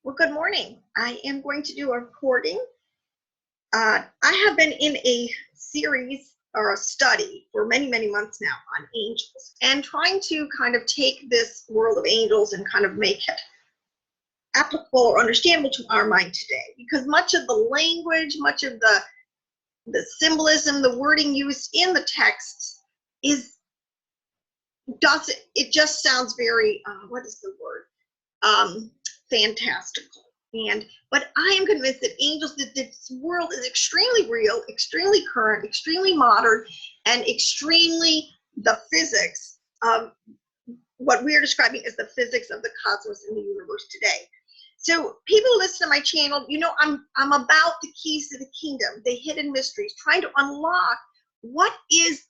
Well, good morning. I am going to do a recording. I have been in a series or a study for many, many months now on angels and trying to kind of take this world of angels and kind of make it applicable or understandable to our mind today. Because much of the language, much of the symbolism, the wording used in the texts it just sounds very, what is the word? Fantastical. But I am convinced that angels, that this world is extremely real, extremely current, extremely modern, and extremely the physics of what we are describing as the physics of the cosmos and the universe today. So people who listen to my channel, you know, I'm about the keys to the kingdom, the hidden mysteries, trying to unlock what is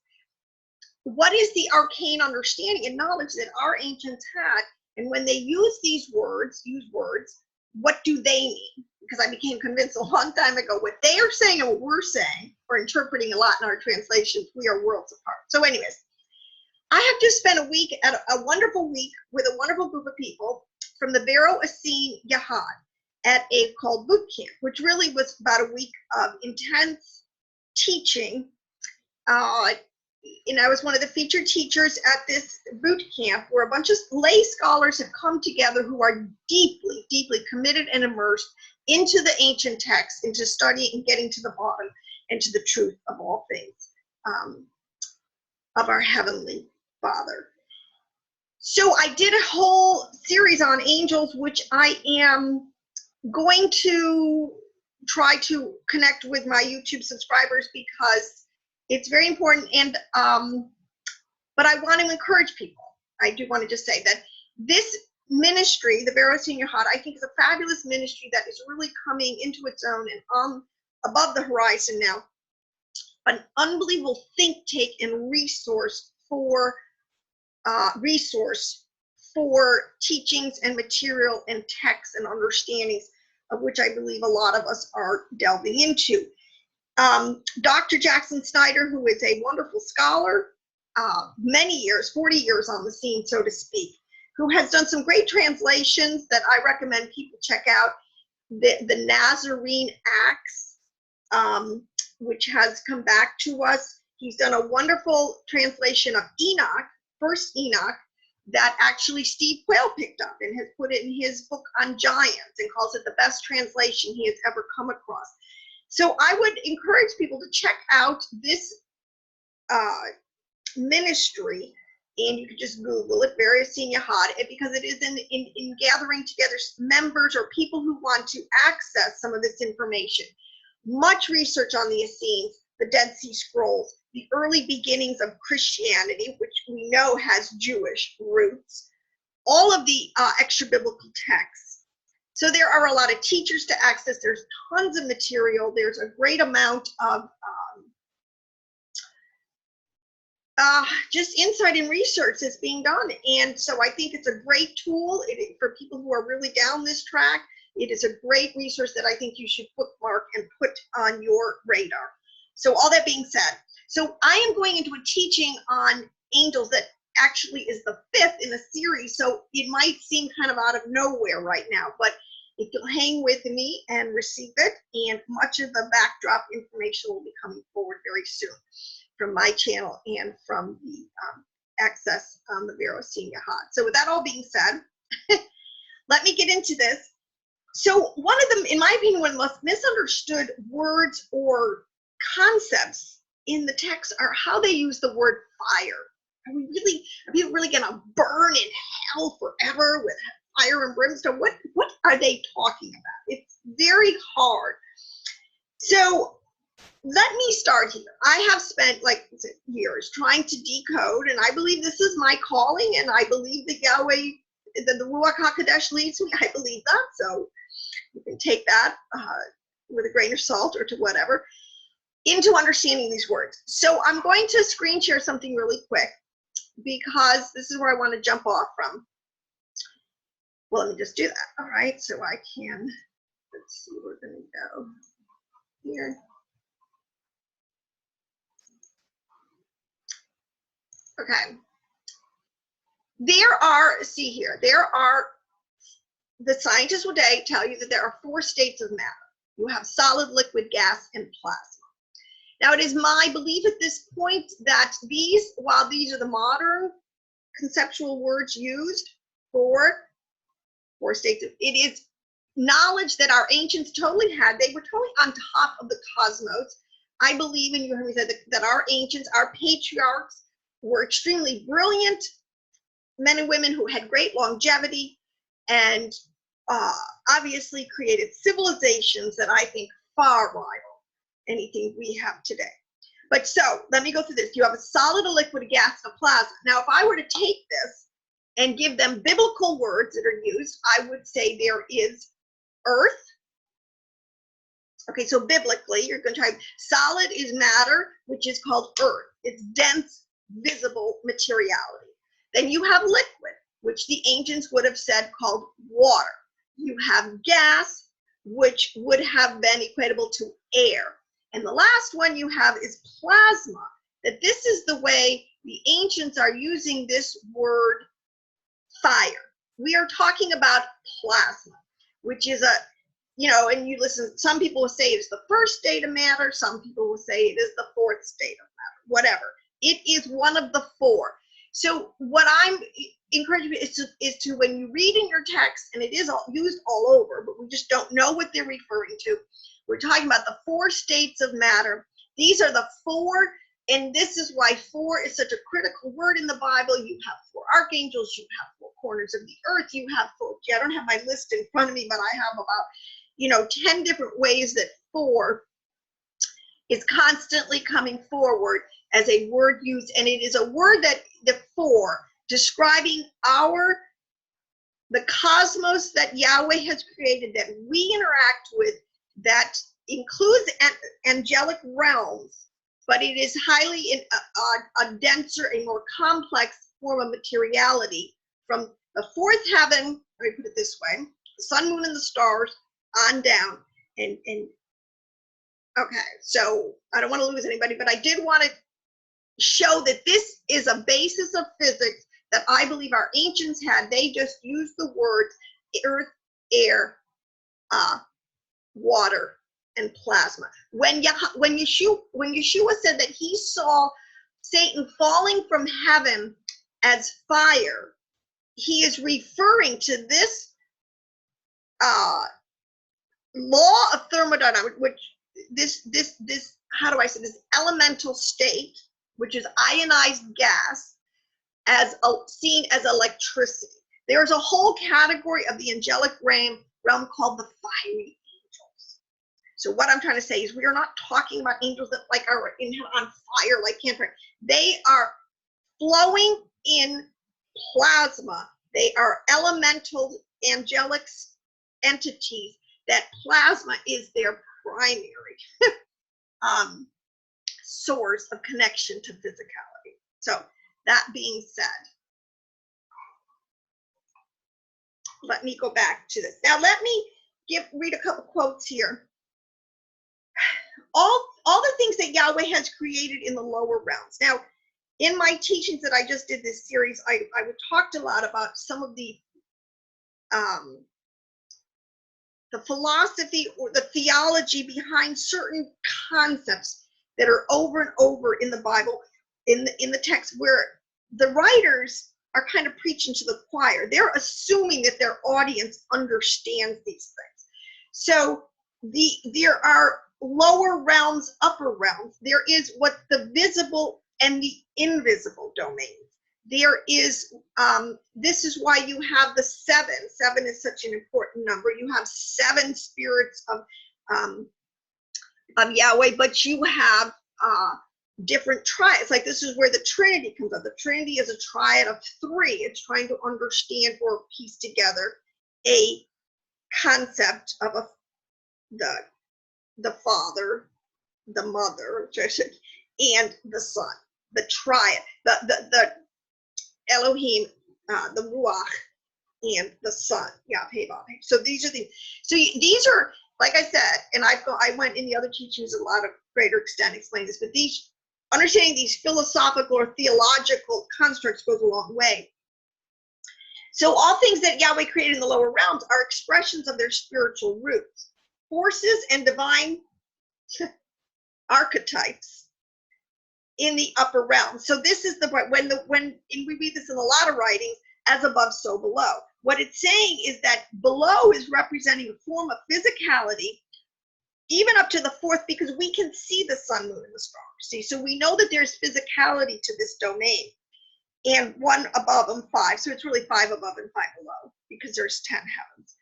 the arcane understanding and knowledge that our ancients had. And when they use words, what do they mean? Because I became convinced a long time ago what they are saying and what we're saying, or interpreting a lot in our translations, we are worlds apart. So anyways, I have just spent a wonderful week with a wonderful group of people from the Vero Essene Yahad at a called boot camp, which really was about a week of intense teaching. And I was one of the featured teachers at this boot camp where a bunch of lay scholars have come together who are deeply, deeply committed and immersed into the ancient texts, into studying and getting to the bottom and to the truth of all things of our Heavenly Father. So I did a whole series on angels, which I am going to try to connect with my YouTube subscribers because it's very important, and but I want to encourage people. I do want to just say that this ministry, the Vero Essene Yahad, I think is a fabulous ministry that is really coming into its own and above the horizon now. An unbelievable think tank and resource for teachings and material and texts and understandings, of which I believe a lot of us are delving into. Dr. Jackson Snyder, who is a wonderful scholar, many years, 40 years on the scene, so to speak, who has done some great translations that I recommend people check out. The Nazarene Acts, which has come back to us. He's done a wonderful translation of Enoch, First Enoch, that actually Steve Quayle picked up and has put it in his book on giants and calls it the best translation he has ever come across. So I would encourage people to check out this ministry, and you can just Google it, Vero Essene Yahad, because it is in gathering together members or people who want to access some of this information. Much research on the Essenes, the Dead Sea Scrolls, the early beginnings of Christianity, which we know has Jewish roots, all of the extra biblical texts. So there are a lot of teachers to access. There's tons of material. There's a great amount of just insight and research that's being done. And so I think it's a great tool for people who are really down this track. It is a great resource that I think you should bookmark and put on your radar. So all that being said, so I am going into a teaching on angels that actually is the 5th in a series, so it might seem kind of out of nowhere right now, but if you'll hang with me and receive it, and much of the backdrop information will be coming forward very soon from my channel and from the access on the Vero Essene Yahad. So with that all being said, let me get into this. So one of them, in my opinion, one of the most misunderstood words or concepts in the text are how they use the word fire. Are we really gonna burn in hell forever with fire and brimstone? What are they talking about? It's very hard. So let me start here. I have spent like years trying to decode, and I believe this is my calling, and I believe that Yahweh, the Ruach HaKodesh leads me. I believe that, so you can take that with a grain of salt or to whatever, into understanding these words. So I'm going to screen share something really quick, because this is where I want to jump off from. Well, let me just do that. All right, so I can, let's see, we're going to go here. Okay. There are the scientists will tell you that there are 4 states of matter. You have solid, liquid, gas, and plasma. Now, it is my belief at this point that while these are the modern conceptual words used for 4 states, it is knowledge that our ancients totally had. They were totally on top of the cosmos. I believe, and you heard me say that our ancients, our patriarchs, were extremely brilliant men and women who had great longevity and obviously created civilizations that I think far rival anything we have today. But so let me go through this. You have a solid, a liquid, a gas, and a plasma. Now, if I were to take this and give them biblical words that are used, I would say there is earth. Okay, so biblically, you're going to type solid is matter, which is called earth. It's dense, visible materiality. Then you have liquid, which the ancients would have said called water. You have gas, which would have been equatable to air. And the last one you have is plasma, that this is the way the ancients are using this word fire. We are talking about plasma, which is and you listen, some people will say it's the first state of matter, some people will say it is the 4th state of matter, whatever. It is one of the 4. So what I'm encouraging you is to when you read in your text, and it is used all over, but we just don't know what they're referring to. We're talking about the 4 states of matter. These are the 4, and this is why 4 is such a critical word in the Bible. You have 4 archangels, you have 4 corners of the earth, you have 4, I don't have my list in front of me, but I have about 10 different ways that 4 is constantly coming forward as a word used, and it is a word that the 4 describing the cosmos that Yahweh has created, that we interact with, that includes angelic realms, but it is highly a denser, a more complex form of materiality from the 4th heaven, let me put it this way, the sun, moon, and the stars on down. And okay, so I don't want to lose anybody, but I did want to show that this is a basis of physics that I believe our ancients had. They just used the words earth, air, water, and plasma. When Yeshua said that he saw Satan falling from heaven as fire, he is referring to this law of thermodynamics, which this how do I say this elemental state, which is ionized gas, as seen as electricity. There's a whole category of the angelic realm called the fiery angels. So what I'm trying to say is we are not talking about angels that are on fire like cancer. They are flowing in plasma. They are elemental angelic entities. That plasma is their primary source of connection to physicality. So that being said, let me go back to this. Now let me read a couple quotes here. All the things that Yahweh has created in the lower realms. Now, in my teachings that I just did this series, I talked a lot about some of the philosophy or the theology behind certain concepts that are over and over in the Bible, in the text, where the writers are kind of preaching to the choir. They're assuming that their audience understands these things. So there are lower realms, upper realms. There is what the visible and the invisible domains. There is, this is why you have the 7. 7 is such an important number. You have 7 spirits of Yahweh, but you have different triads. Like this is where the Trinity comes up. The Trinity is a triad of 3. It's trying to understand or piece together a concept of the Father, the Mother, and the Son. The triad, the Elohim, the Ruach, and the Son. So these are these are, like I said, and I went in the other teachings a lot of greater extent explaining this, but understanding these philosophical or theological constructs goes a long way. So all things that Yahweh created in the lower realms are expressions of their spiritual roots, forces and divine archetypes in the upper realm. So this is the point when we read this in a lot of writings, as above, so below. What it's saying is that below is representing a form of physicality, even up to the fourth, because we can see the sun, moon, and the stars. See, so we know that there's physicality to this domain, and one above and five. So it's really 5 above and 5 below, because there's 10 heavens,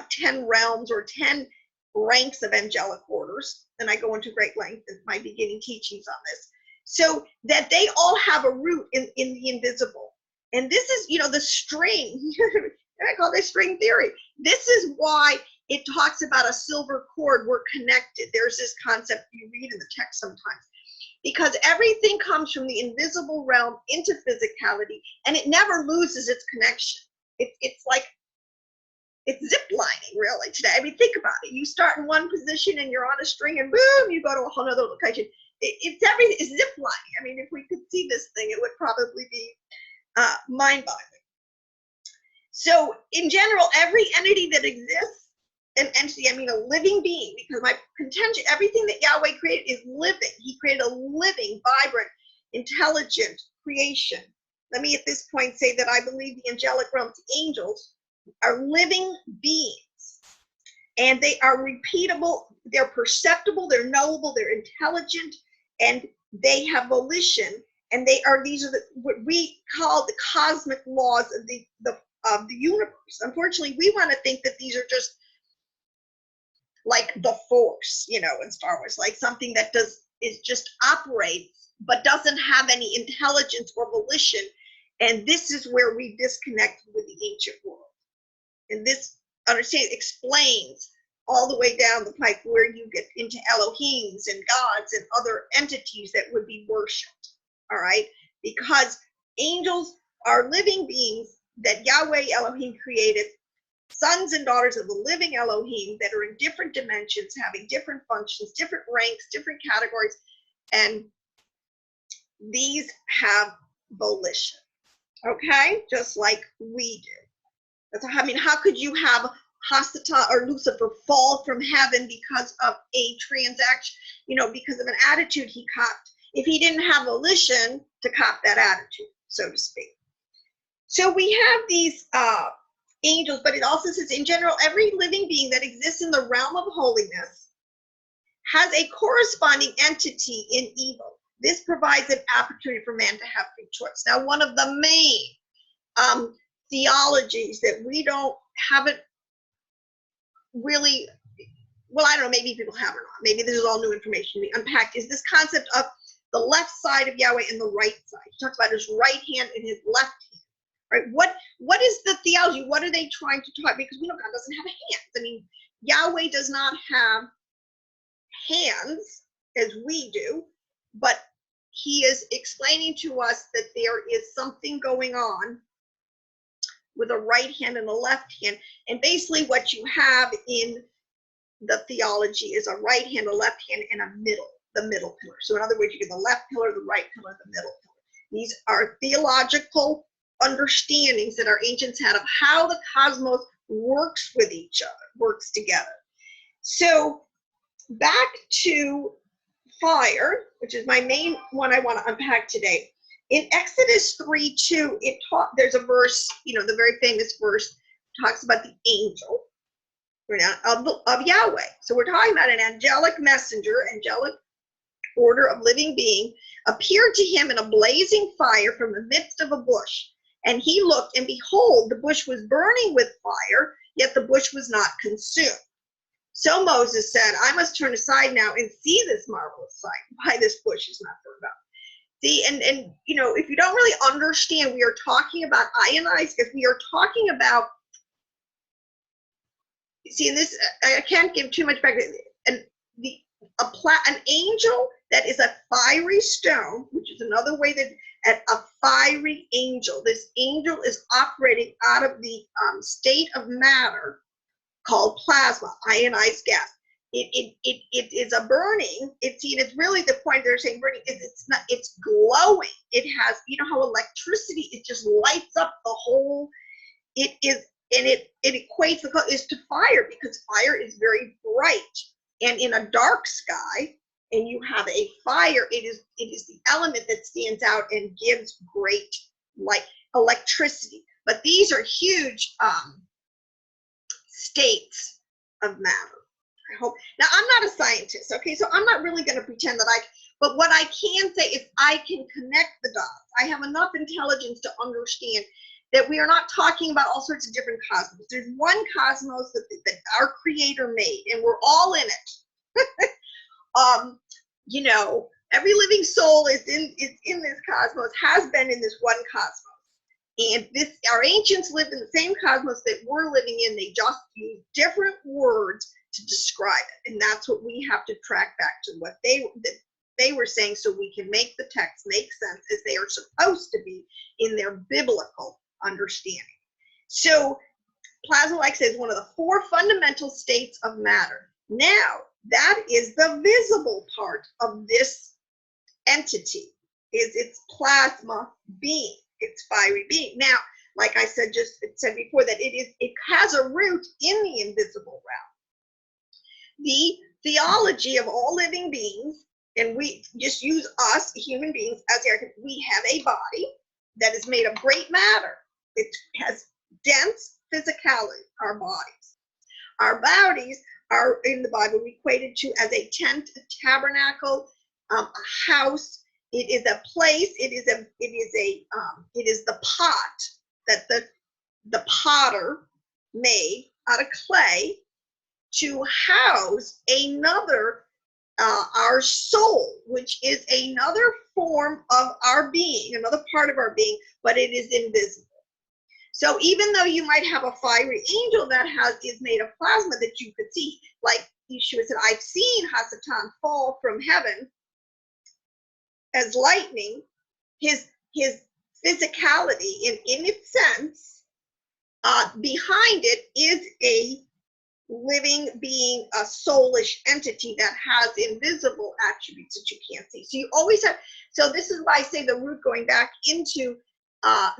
10 realms, or 10 ranks of angelic orders. And I go into great length in my beginning teachings on this. So that they all have a root in the invisible. And this is, the string. I call this string theory. This is why it talks about a silver cord. We're connected. There's this concept you read in the text sometimes. Because everything comes from the invisible realm into physicality, and it never loses its connection. It's like, it's zip lining, really, today. I mean, think about it. You start in one position and you're on a string, and boom, you go to a whole other location. It's everything. It's zip lining. I mean, if we could see this thing, it would probably be mind-boggling. So, in general, every entity that exists, an entity, I mean a living being, because my contention, everything that Yahweh created is living. He created a living, vibrant, intelligent creation. Let me at this point say that I believe the angelic realms, angels, are living beings, and they are repeatable, they're perceptible, they're knowable, they're intelligent, and they have volition, and these are what we call the cosmic laws of the universe. Unfortunately, we want to think that these are just like the Force, in Star Wars, like something that just operates, but doesn't have any intelligence or volition. And this is where we disconnect with the ancient world. And this, understand, explains all the way down the pipe where you get into Elohims and gods and other entities that would be worshipped. All right? Because angels are living beings that Yahweh Elohim created, sons and daughters of the living Elohim that are in different dimensions, having different functions, different ranks, different categories, and these have volition. Okay? Just like we do. I mean, how could you have Hasatan or Lucifer fall from heaven because of a transaction, because of an attitude he copped, if he didn't have volition to cop that attitude, so to speak? So we have these angels, but it also says, in general, every living being that exists in the realm of holiness has a corresponding entity in evil. This provides an opportunity for man to have free choice. Now, one of the main theologies that we haven't really, well, I don't know, maybe people have or not, maybe this is all new information to be unpacked, is this concept of the left side of Yahweh and the right side. He talks about his right hand and his left hand, right? What is the theology? What are they trying to talk? Because we know God doesn't have hands. I mean, Yahweh does not have hands as we do, but he is explaining to us that there is something going on with a right hand and a left hand. And basically what you have in the theology is a right hand, a left hand, and the middle pillar. So in other words, you get the left pillar, the right pillar, the middle pillar. These are theological understandings that our ancients had of how the cosmos works with each other, works together. So back to fire, which is my main one I want to unpack today. In Exodus 3:2, there's a verse, the very famous verse talks about the angel of Yahweh. So we're talking about an angelic messenger, angelic order of living being, appeared to him in a blazing fire from the midst of a bush. And he looked, and behold, the bush was burning with fire, yet the bush was not consumed. So Moses said, I must turn aside now and see this marvelous sight, why this bush is not burned up. See, and if you don't really understand, we are talking about ionized, if we are talking about, see, in this, I can't give too much back. An angel that is a fiery stone, which is another way that a fiery angel, this angel is operating out of the state of matter called plasma, ionized gas. It is a burning. It's really the point they're saying burning is it's glowing. It has, how electricity, it just lights up the whole it is, and it equates the color is to fire, because fire is very bright, and in a dark sky, and you have a fire, it is the element that stands out and gives great light, electricity. But these are huge states of matter. I hope. Now, I'm not a scientist, okay, so I'm not really going to pretend that but what I can say is I can connect the dots. I have enough intelligence to understand that we are not talking about all sorts of different cosmos. There's one cosmos that our creator made, and we're all in it. You know, every living soul is in this cosmos, has been in this one cosmos. And our ancients lived in the same cosmos that we're living in. They just use different words to describe it. And that's what we have to track back to, what they were saying, so we can make the text make sense as they are supposed to be in their biblical understanding. So plasma, like I said, is one of the 4 fundamental states of matter. Now, that is the visible part of this entity, is its plasma being, its fiery being. Now, like I said before, that it has a root in the invisible realm. The theology of all living beings, and we just use us human beings as we have a body that is made of great matter. It has dense physicality, our bodies. Our bodies are in the Bible equated to as a tent, a tabernacle, a house. It is a place. It is the pot that the potter made out of clay to house another, our soul, which is another form of our being, another part of our being, but it is invisible. So even though you might have a fiery angel that is made of plasma that you could see, like Yeshua said, I've seen Hasatan fall from heaven as lightning, his physicality in its sense, behind it is a living being, a soulish entity that has invisible attributes that you can't see. So you always have, so this is why I say the root going back into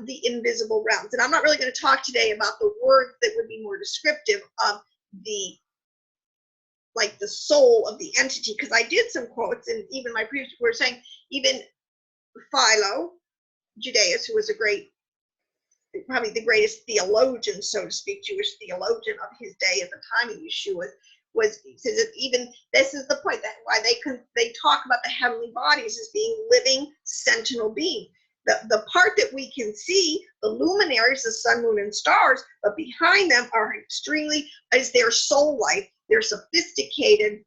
the invisible realms. And I'm not really going to talk today about the words that would be more descriptive of the soul of the entity, because I did some quotes, and even my previous were saying, even Philo, Judaeus, who was probably the greatest theologian, so to speak, Jewish theologian of his day at the time of Yeshua, says that even this is the point, that why they talk about the heavenly bodies as being living sentinel beings. The part that we can see, the luminaries, the sun, moon, and stars, but behind them are is their soul life, their sophisticated,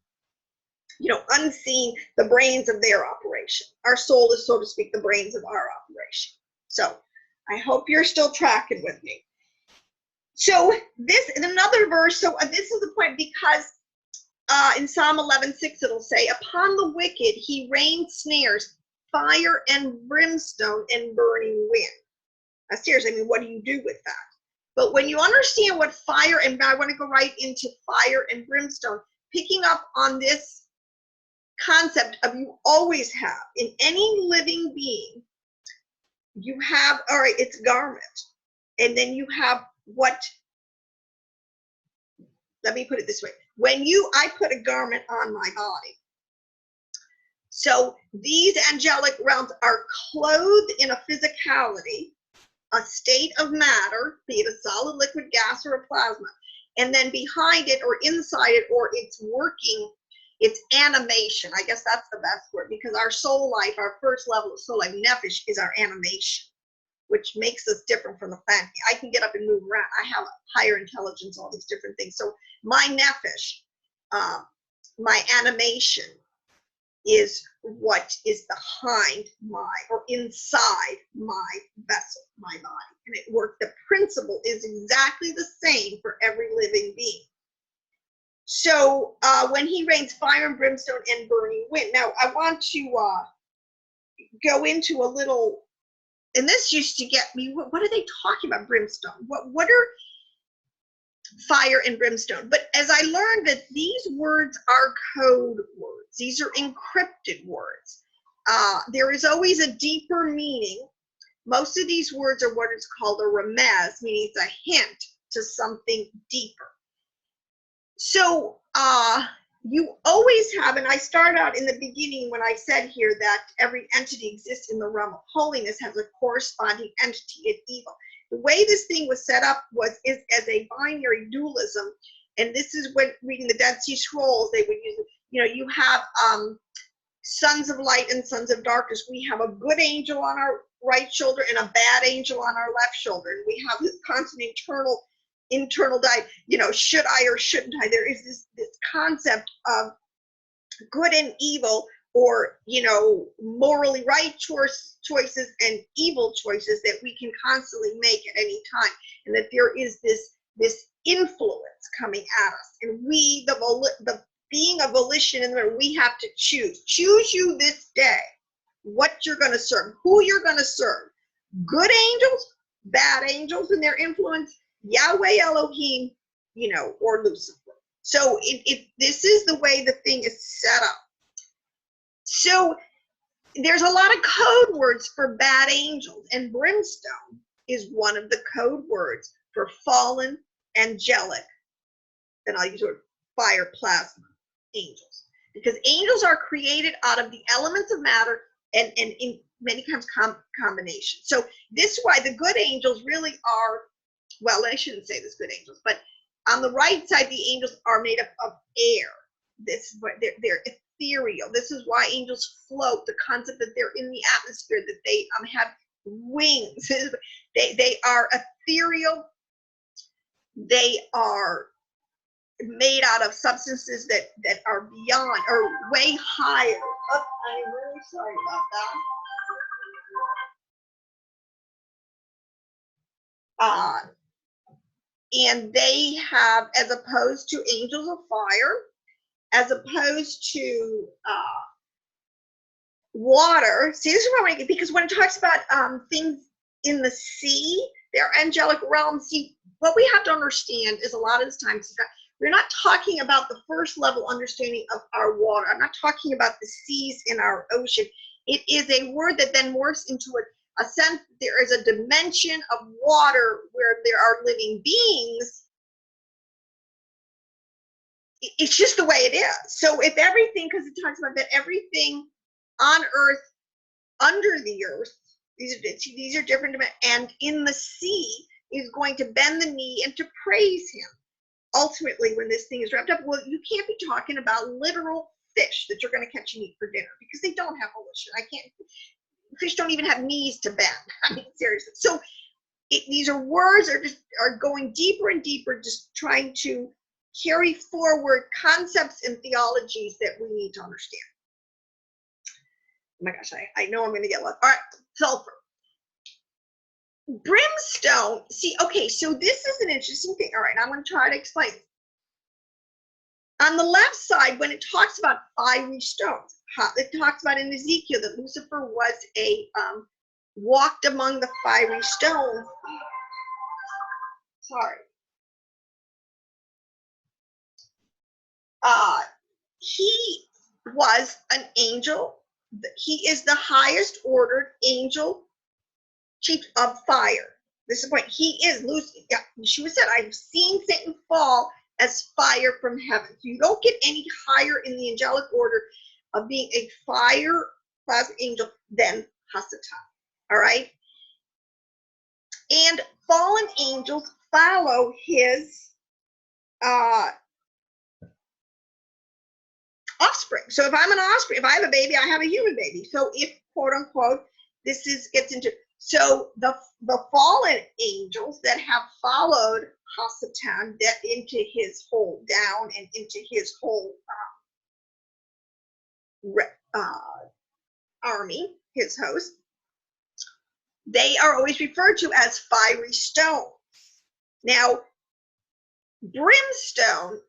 unseen, the brains of their operation. Our soul is, so to speak, the brains of our operation. So I hope you're still tracking with me. So this is another verse. So this is the point, because in Psalm 11:6 it'll say, upon the wicked he rains snares, fire and brimstone and burning wind. Now seriously, what do you do with that? But when you understand what fire, and I want to go right into fire and brimstone, picking up on this concept of, you always have in any living being, you have, all right, it's garment, and then you have let me put it this way, I put a garment on my body. So these angelic realms are clothed in a physicality, a state of matter, be it a solid, liquid, gas, or a plasma, and then behind it or inside it, or it's working, it's animation. I guess that's the best word, because our soul life, our first level of soul life, nefesh, is our animation, which makes us different from the planet. I can get up and move around. I have higher intelligence, all these different things. So my nefesh, my animation, is what is behind or inside my vessel, my body. And the principle is exactly the same for every living being. So when he rains fire and brimstone and burning wind. Now I want to go into a little, and this used to get me, what are they talking about, brimstone? What are fire and brimstone? But as I learned that these words are code words, these are encrypted words. There is always a deeper meaning Most of these words are what is called a remez, meaning it's a hint to something deeper. So you always have, and I start out in the beginning when I said here that every entity exists in the realm of holiness, has a corresponding entity in evil. The way this thing was set up is as a binary dualism, and this is when reading the Dead Sea Scrolls, they would use it. You know, you have sons of light and sons of darkness. We have a good angel on our right shoulder and a bad angel on our left shoulder. And we have this constant internal dialogue, you know, should I or shouldn't I? There is this concept of good and evil, or, you know, morally right choices and evil choices that we can constantly make at any time. And that there is this influence coming at us. And we, the being a volition in there, we have to choose you this day, what you're going to serve, who you're going to serve. Good angels, bad angels and their influence, Yahweh Elohim, you know, or Lucifer. So this is the way the thing is set up. So there's a lot of code words for bad angels, and brimstone is one of the code words for fallen, angelic, and I'll use the word fire plasma angels, because angels are created out of the elements of matter and in many times combination. So this is why the good angels really are, well, I shouldn't say this good angels, but on the right side, the angels are made up of air. This is what they're ethereal. This is why angels float, the concept that they're in the atmosphere, that they have wings. They are ethereal. They are made out of substances that are beyond or way higher. Oh, I'm really sorry about that. And they have, as opposed to angels of fire, as opposed to water. See, this is what I get, because when it talks about things in the sea, their angelic realm. See, what we have to understand is a lot of the times we're not talking about the first level understanding of our water. I'm not talking about the seas in our ocean. It is a word that then morphs into a sense that there is a dimension of water where there are living beings. It's just the way it is. So if everything, because it talks about that everything on earth, under the earth, these are different, and in the sea is going to bend the knee and to praise him. Ultimately, when this thing is wrapped up, well, you can't be talking about literal fish that you're going to catch and eat for dinner, because they don't have volition. Fish don't even have knees to bend. I mean, seriously. So these are words are going deeper and deeper, just trying to carry forward concepts and theologies that we need to understand. Oh my gosh, I know I'm going to get lost. All right, sulfur. Brimstone, see, okay, so this is an interesting thing. All right, I'm going to try to explain. On the left side, when it talks about fiery stones, it talks about in Ezekiel that Lucifer was walked among the fiery stones. Sorry. He was an angel. He is the highest ordered angel, chief of fire. This is what he is. Lucy, yeah, Yeshua said, I've seen Satan fall as fire from heaven. So you don't get any higher in the angelic order of being a fire plasma angel than Hasatan. All right. And fallen angels follow his offspring. So if I'm an offspring, if I have a baby, I have a human baby. So if, quote unquote, gets into, so the fallen angels that have followed Hasatan into his whole down and into his whole army, his host, they are always referred to as fiery stones. Now, brimstone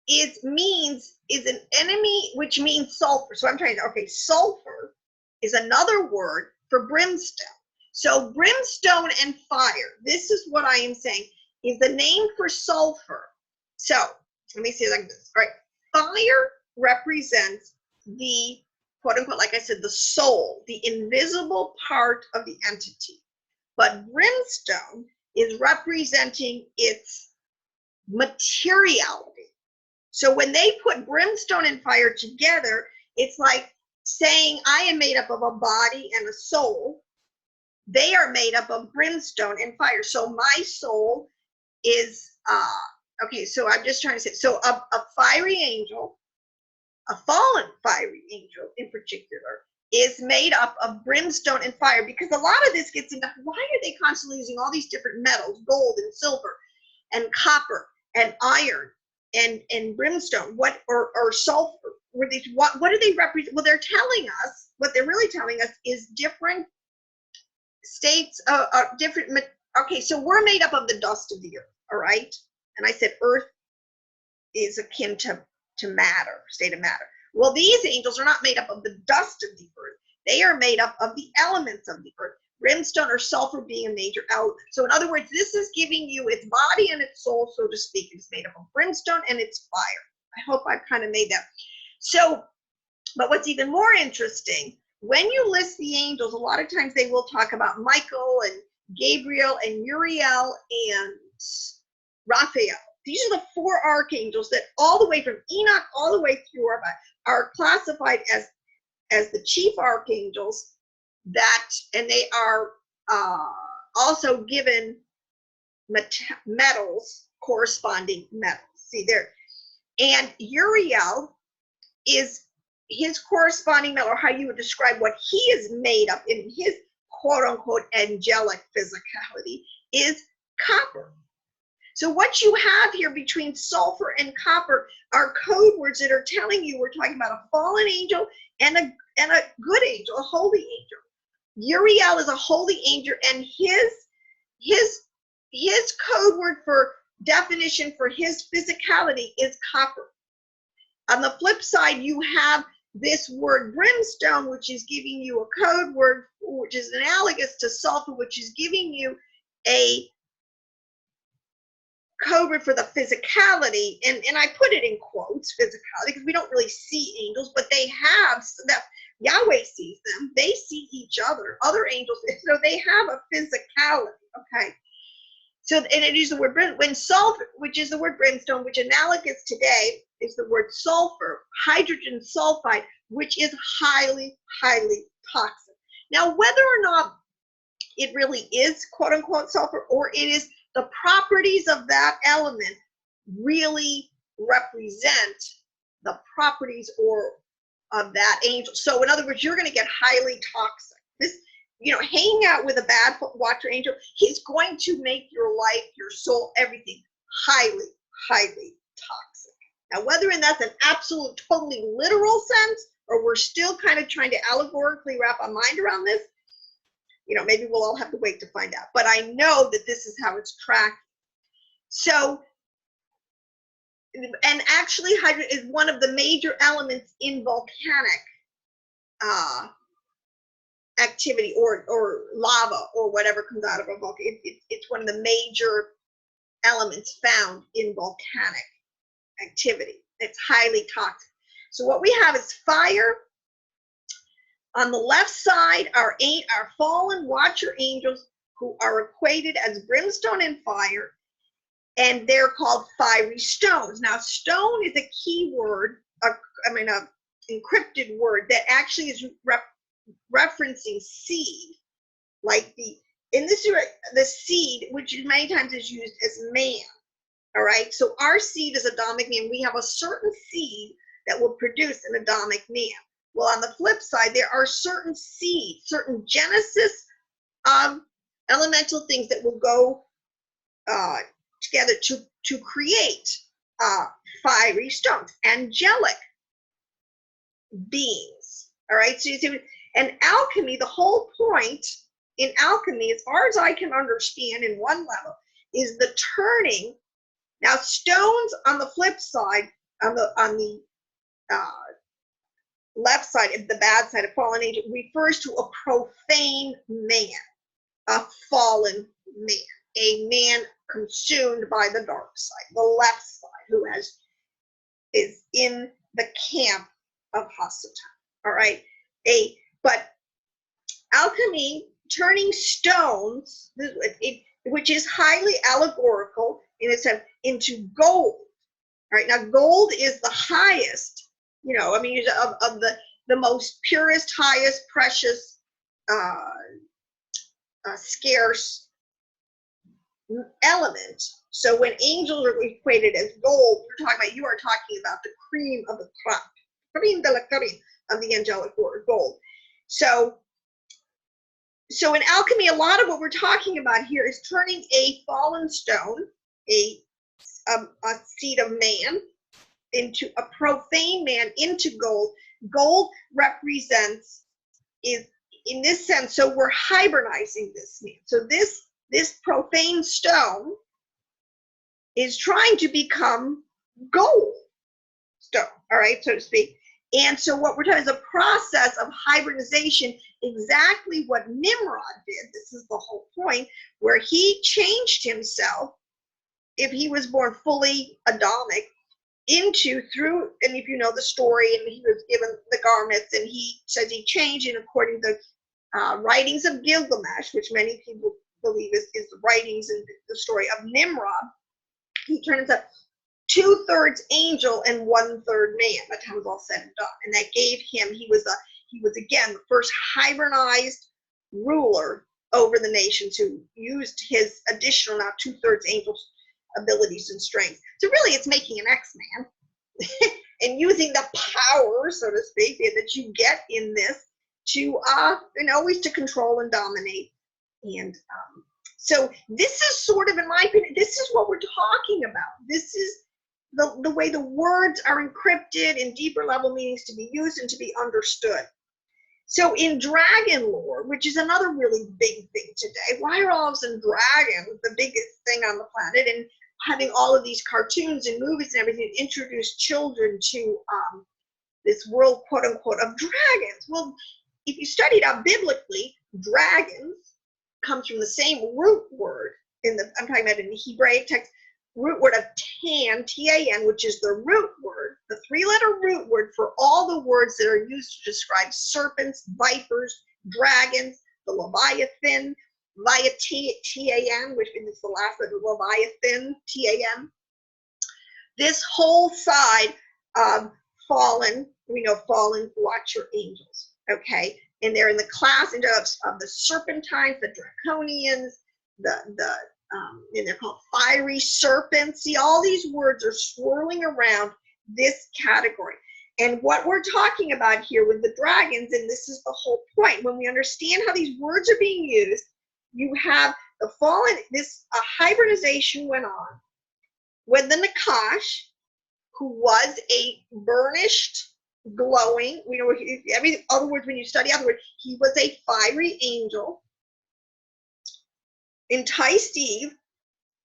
is an enemy, which means sulfur. So I'm trying to, okay, sulfur is another word for brimstone. So brimstone and fire, this is what I am saying, is the name for sulfur. So let me see it like this. All right, fire represents the, quote unquote, like I said, the soul, the invisible part of the entity. but brimstone is representing its materiality. So when they put brimstone and fire together, it's like saying I am made up of a body and a soul. They are made up of brimstone and fire. So my soul is, okay, so I'm just trying to say, so a fiery angel, a fallen fiery angel in particular, is made up of brimstone and fire, because a lot of this gets into why are they constantly using all these different metals, gold and silver and copper and iron and brimstone, what or sulfur, what do they represent? Well, they're telling us, what they're really telling us is different states, different, okay, so we're made up of the dust of the earth, all right? And I said earth is akin to matter, state of matter. Well, these angels are not made up of the dust of the earth. They are made up of the elements of the earth, brimstone or sulfur being a major element. So in other words, this is giving you its body and its soul, so to speak. It's made up of brimstone and it's fire. I hope I've kind of made that. So, but what's even more interesting, when you list the angels, a lot of times they will talk about Michael and Gabriel and Uriel and Raphael. These are the 4 archangels that all the way from Enoch all the way through are classified as the chief archangels, that, and they are also given metals, corresponding metals. See there. And Uriel is his corresponding metal, or how you would describe what he is made up in his quote unquote angelic physicality, is copper. So what you have here between sulfur and copper are code words that are telling you we're talking about a fallen angel and a good angel, a holy angel. Uriel is a holy angel, and his code word for definition for his physicality is copper. On the flip side, you have this word brimstone, which is giving you a code word, which is analogous to sulfur, which is giving you a code word for the physicality, and I put it in quotes, physicality, because we don't really see angels, but they have, so that Yahweh sees them, they see each other, other angels, so they have a physicality, okay? So, and it is the word when sulfur, which is the word brimstone, which analogous today is the word sulfur, hydrogen sulfide, which is highly, highly toxic. Now, whether or not it really is quote unquote sulfur, or it is the properties of that element really represent the properties or of that angel. So in other words, you're going to get highly toxic. This, you know, hanging out with a bad watcher angel, he's going to make your life, your soul, everything highly, highly toxic. Now, whether in that's an absolute, totally literal sense, or we're still kind of trying to allegorically wrap our mind around this, you know, maybe we'll all have to wait to find out. But I know that this is how it's tracked. So, and actually hydrogen is one of the major elements in volcanic activity, or lava, or whatever comes out of a volcano. It's one of the major elements found in volcanic activity. It's highly toxic. So what we have is fire. On the left side are fallen watcher angels, who are equated as brimstone and fire, and they're called fiery stones. Now, stone is a key word, an encrypted word that actually is referencing seed, like the seed, which many times is used as man. All right, so our seed is Adamic man. We have a certain seed that will produce an Adamic man. Well, on the flip side, there are certain seeds, certain genesis of elemental things that will go together to create fiery stones, angelic beings. All right, so you see, and alchemy, the whole point in alchemy, as far as I can understand in one level, is the turning. Now, stones on the flip side, on the left side, of the bad side of fallen angel, refers to a profane man, a fallen man, a man consumed by the dark side, the left side, who is in the camp of Hasatan. All right, but alchemy turning stones, which is highly allegorical in its sense, into gold. All right, now gold is the highest, you know, I mean, of the most purest, highest, precious, scarce element. So when angels are equated as gold, you are talking about the cream of the crop, cream de la creme of the angelic word, gold. So in alchemy, a lot of what we're talking about here is turning a fallen stone, a seed of man, into a profane man, into gold. Gold represents, is in this sense, so we're hybridizing this man. So this profane stone is trying to become gold stone, all right, so to speak. And so what we're talking is a process of hybridization, exactly what Nimrod did. This is the whole point, where he changed himself, if he was born fully Adamic, through, and if you know the story, and he was given the garments, and he says he changed, and according to the writings of Gilgamesh, which many people believe is the writings and the story of Nimrod, he turned into 2/3 angel and 1/3 man. By the time it was all said and done, and that gave him, he was again the first hybridized ruler over the nations, who used his additional, now 2/3 angel abilities and strength. So really, it's making an X-Man and using the power, so to speak, that you get in this to always to control and dominate. And so this is sort of, in my opinion, this is what we're talking about. This is the way the words are encrypted in deeper level meanings to be used and to be understood. So in dragon lore, which is another really big thing today, why are all of a sudden dragons the biggest thing on the planet, and having all of these cartoons and movies and everything introduce children to this world, quote unquote, of dragons? Well, if you study it out biblically, dragons comes from the same root word I'm talking about in the Hebraic text, root word of tan, T-A-N, which is the root word, the 3-letter root word for all the words that are used to describe serpents, vipers, dragons, the Leviathan, T-A-N, which is the last letter, Leviathan, T-A-N. This whole side of fallen, we know fallen watcher angels, okay? And they're in the class of the serpentines, the draconians, and they're called fiery serpents. See, all these words are swirling around this category. And what we're talking about here with the dragons, and this is the whole point, when we understand how these words are being used, you have the fallen, a hybridization went on with the Nakash, who was a burnished, glowing, other words, when you study other words, he was a fiery angel, enticed Eve.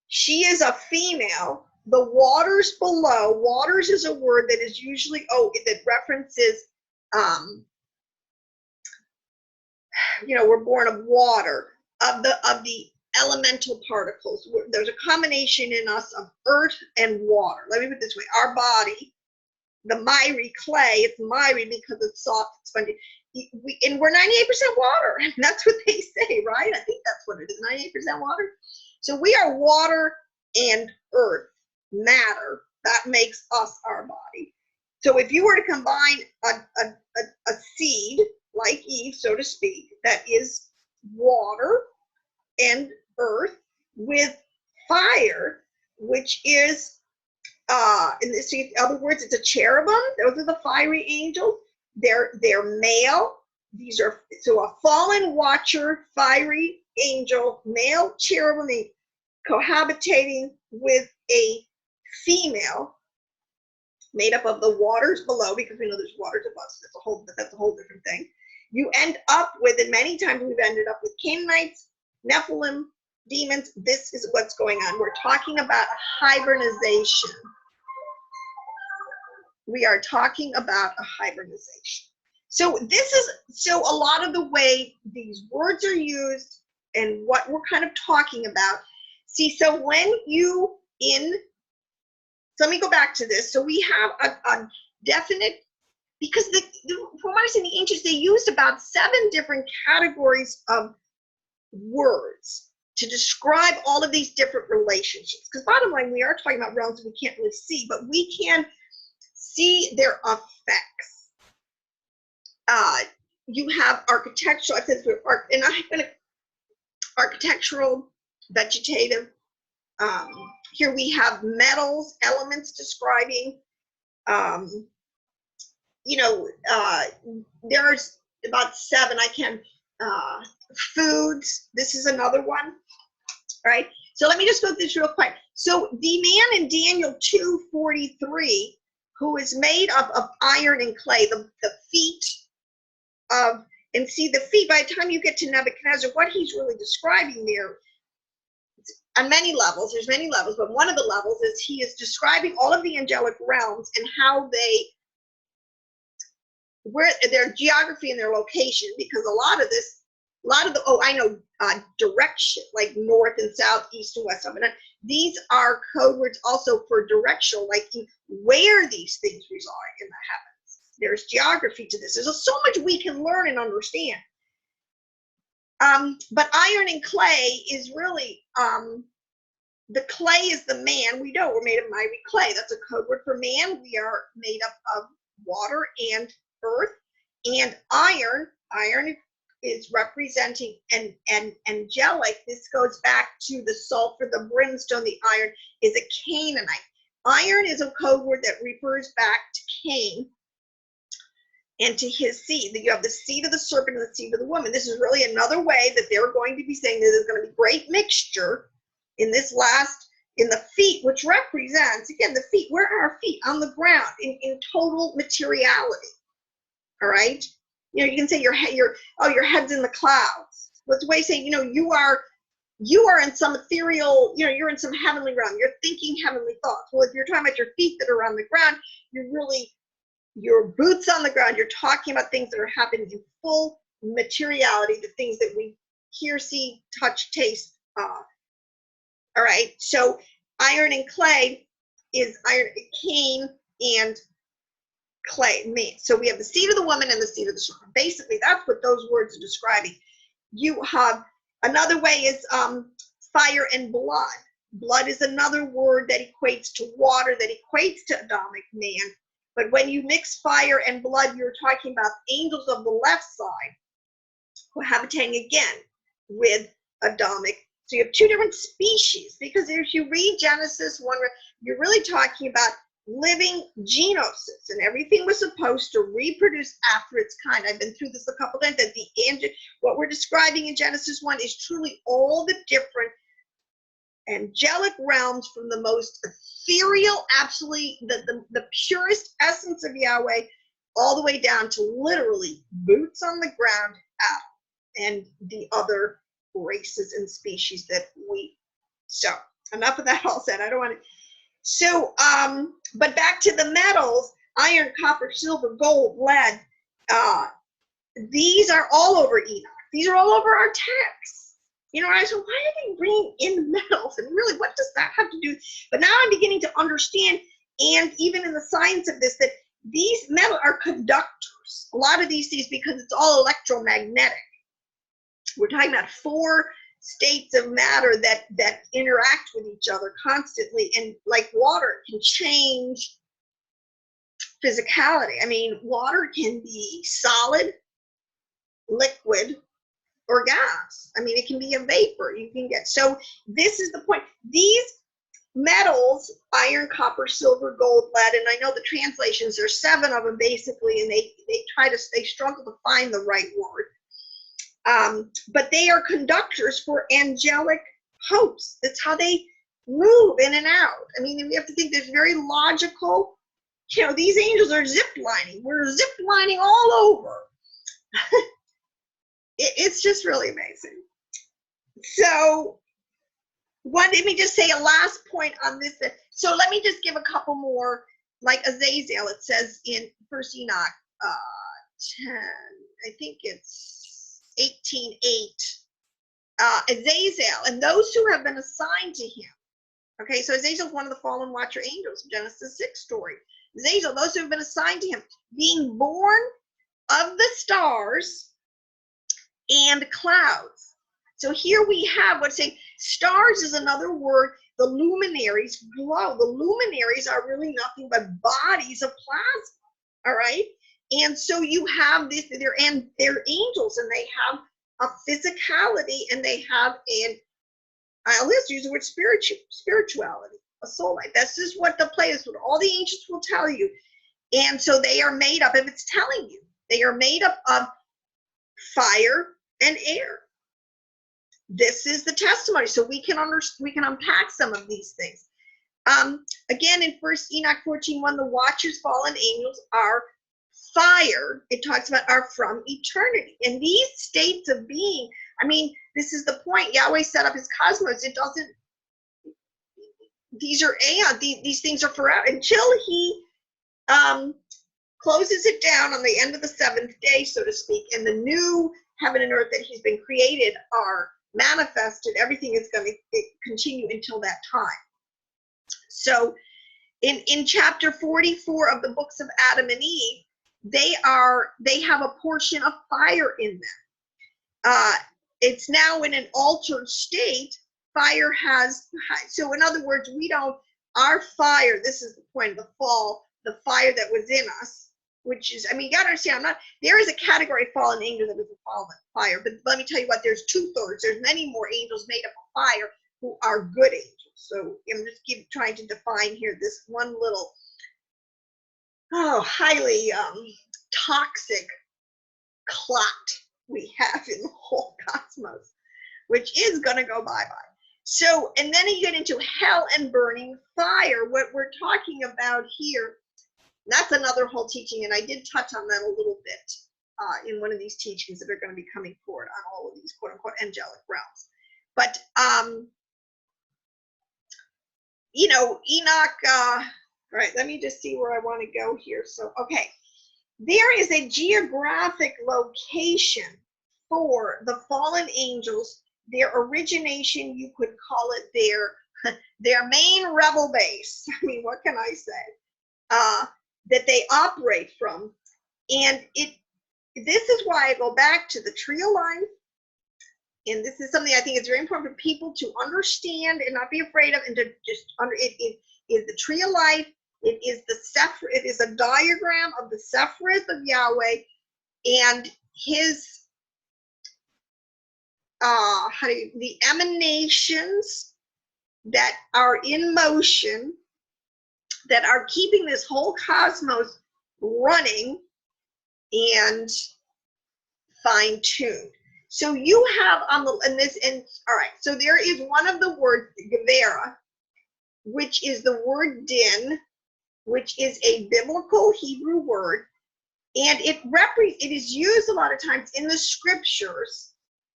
She is a female. The waters below, waters is a word that is usually, that references, we're born of water, of the elemental particles. There's a combination in us of earth and water. Let me put it this way. Our body, the miry clay, it's miry because it's soft, it's spongy. And we're 98% water. And that's what they say, right? I think that's what it is, 98% water. So we are water and earth, matter. That makes us our body. So if you were to combine a seed, like Eve, so to speak, that is water and earth, with fire, which is, in other words, it's a cherubim. Those are the fiery angels. They're male. These are, so a fallen watcher, fiery angel, male cherubim, cohabitating with a female made up of the waters below, because we know there's waters above, so that's a whole different thing. You end up with, and many times we've ended up with Canaanites, Nephilim, demons. This is what's going on. We're talking about a hybridization. We are talking about a hybridization. So so a lot of the way these words are used and what we're kind of talking about. See, so when so let me go back to this. So we have a definite, because from what I see in the ancients, they used about 7 different categories of words to describe all of these different relationships. Because bottom line, we are talking about realms we can't really see, but we can see their effects. You have architectural, and I've been architectural, vegetative. Here we have metals, elements describing, there's about 7. Foods, this is another one, right? So let me just go through this real quick. So the man in Daniel 2:43, who is made up of iron and clay, the feet of, and see the feet, by the time you get to Nebuchadnezzar, what he's really describing there, on many levels, there's many levels, but one of the levels is he is describing all of the angelic realms and how where their geography and their location, because a lot of the direction, like north and south, east and west. These are code words also for directional, like where these things reside in the heavens. There's geography to this. There's so much we can learn and understand. But iron and clay is really, the clay is the man. We know we're made of miry clay. That's a code word for man. We are made up of water and earth. And iron is representing an angelic. This goes back to the sulfur, the brimstone. The iron is a Canaanite. Iron is a code word that refers back to Cain and to his seed. That you have the seed of the serpent and the seed of the woman. This is really another way that they're going to be saying that there's going to be great mixture in this last, in the feet, which represents, again, the feet. Where are our feet? On the ground, in total materiality. All right? You can say your head's in the clouds. What's the way of saying, you are in some ethereal, you're in some heavenly realm. You're thinking heavenly thoughts. Well, if you're talking about your feet that are on the ground, your boots on the ground. You're talking about things that are happening in full materiality, the things that we hear, see, touch, taste. All right. So iron and clay is iron, Cain and clay, me. So we have the seed of the woman and the seed of the serpent. Basically, that's what those words are describing. You have another way is fire and blood. Blood is another word that equates to water, that equates to Adamic man. But when you mix fire and blood, you're talking about angels of the left side cohabitating again with Adamic. So you have 2 different species, because if you read Genesis 1, you're really talking about living genosis, and everything was supposed to reproduce after its kind. I've been through this a couple times, that what we're describing in Genesis 1 is truly all the different angelic realms, from the most ethereal, absolutely the purest essence of Yahweh, all the way down to literally boots on the ground and the other races and species that so enough of that all said. I don't want to. So, but back to the metals, iron, copper, silver, gold, lead. These are all over Enoch. These are all over our texts. I said, why are they bringing in metals? And really, what does that have to do? But now I'm beginning to understand, and even in the science of this, that these metals are conductors. A lot of these things, because it's all electromagnetic. We're talking about 4 states of matter that interact with each other constantly, and like water can change physicality. I mean, water can be solid, liquid, or gas. I mean, it can be a vapor. You can get, so this is the point. These metals, iron, copper, silver, gold, lead, and I know the translations, there's 7 of them basically, and they struggle to find the right word. But they are conductors for angelic hosts. That's how they move in and out. I mean, we have to think there's very logical, these angels are zip lining. We're zip lining all over. It's just really amazing. So let me just say a last point on this. So let me just give a couple more, like Azazel. It says in 1 Enoch 10, I think it's 18:8, Azazel, and those who have been assigned to him. Okay, so Azazel is one of the fallen watcher angels, Genesis 6 story. Azazel, those who have been assigned to him, being born of the stars and clouds. So here we have what's saying stars is another word. The luminaries glow. The luminaries are really nothing but bodies of plasma. All right. And so you have this, they're angels, and they have a physicality, and they have an, I'll just use the word spirituality, a soul life. This is what the play is, what all the ancients will tell you. And so they are made up, if it's telling you, they are made up of fire and air. This is the testimony. So we can unpack some of these things. Again, in 1 Enoch 14:1, the watchers, fallen angels, are fire. It talks about are from eternity. And these states of being, I mean, this is the point. Yahweh set up his cosmos. It doesn't, these are aeon, these things are forever until he closes it down on the end of the seventh day, so to speak, and the new heaven and earth that he's been created are manifested. Everything is going to continue until that time. So in chapter 44 of the books of Adam and Eve, they have a portion of fire in them. It's now in an altered state. Fire has, so in other words, our fire, this is the point of the fall, the fire that was in us, which is, I mean, you gotta understand, there is a category of fallen angel that is a fallen fire, but let me tell you what, there's 2/3, there's many more angels made up of fire who are good angels. So I'm just trying to define here this one little, highly toxic clot we have in the whole cosmos, which is gonna go bye-bye. So, and then you get into hell and burning fire. What we're talking about here, that's another whole teaching, and I did touch on that a little bit in one of these teachings that are going to be coming forward on all of these quote-unquote angelic realms. But, you know, Enoch, all right, let me just see where I want to go here. So, okay, there is a geographic location for the fallen angels, their origination, you could call it their main rebel base. I mean, what can I say? That they operate from. And this is why I go back to the tree of life. And this is something I think is very important for people to understand and not be afraid of, and to just it is the tree of life. It is it is a diagram of the Sephiroth of Yahweh and his the emanations that are in motion, that are keeping this whole cosmos running and fine-tuned. So you have on the, all right, so there is one of the words, Gehenna, which is the word din, which is a biblical Hebrew word, and it is used a lot of times in the scriptures.